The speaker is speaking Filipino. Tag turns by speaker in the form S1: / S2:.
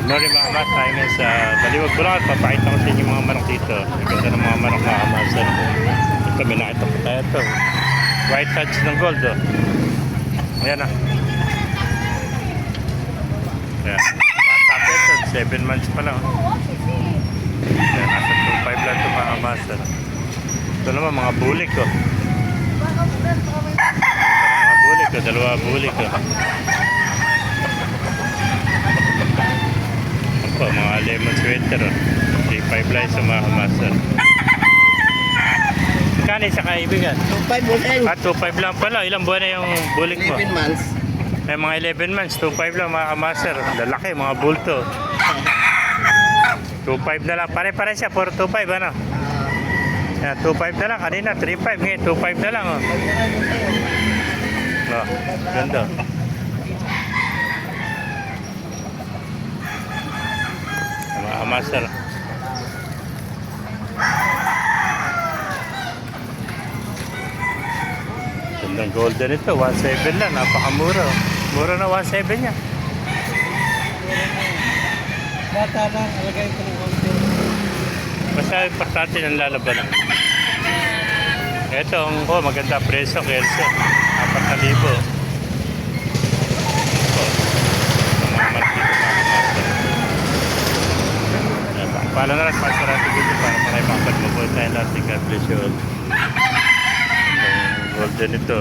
S1: Good morning mga kamas, tayo ngayon sa Baliwag, Bulacan. Papakita ko sa inyo mga manok dito. Ang ganda ng mga manok mga kamasan. Ito, may nakita po tayo ito. White Hatch ng gold, oh. Ayan, ah. Ayan. Bata ito, 7 months pa lang. Ayan, nasa 2.5 lang ito mga kamasan. Ito naman mga bulik, oh. Mga bulik, oh. Dalawa bulik, oh. Po, mga lemon sweater, oh. 3.5 lang sa mga kamasan. Kani sa kaibigan?
S2: 2.5 ulit.
S1: 2.5 lang pala. Ilang buwan na yung bulik mo?
S2: 11 months.
S1: May mga 11 months, 2.5 lang mga kamaser. Lalaki, mga bulto. 2.5 na lang. Pare-pare siya, 4.25 ano? Yan, 2.5 na lang. Kanina, 3.5. Ngayon, 2.5 na lang, oh. Oh, ganda. Mga kamaser. Gandang golden ito, 1.7 lang, napakamura. Mura na 1.7 niya.
S2: Bata lang, alagay ko ng konti.
S1: Basta importante ng lalaban. Ito, ang maganda preso, Kelso. 4,000. Ito, mga markito mga pala na lang, pagkarati dito para maraming mapagmabuhay tayo natin. God bless you all. Golden ito.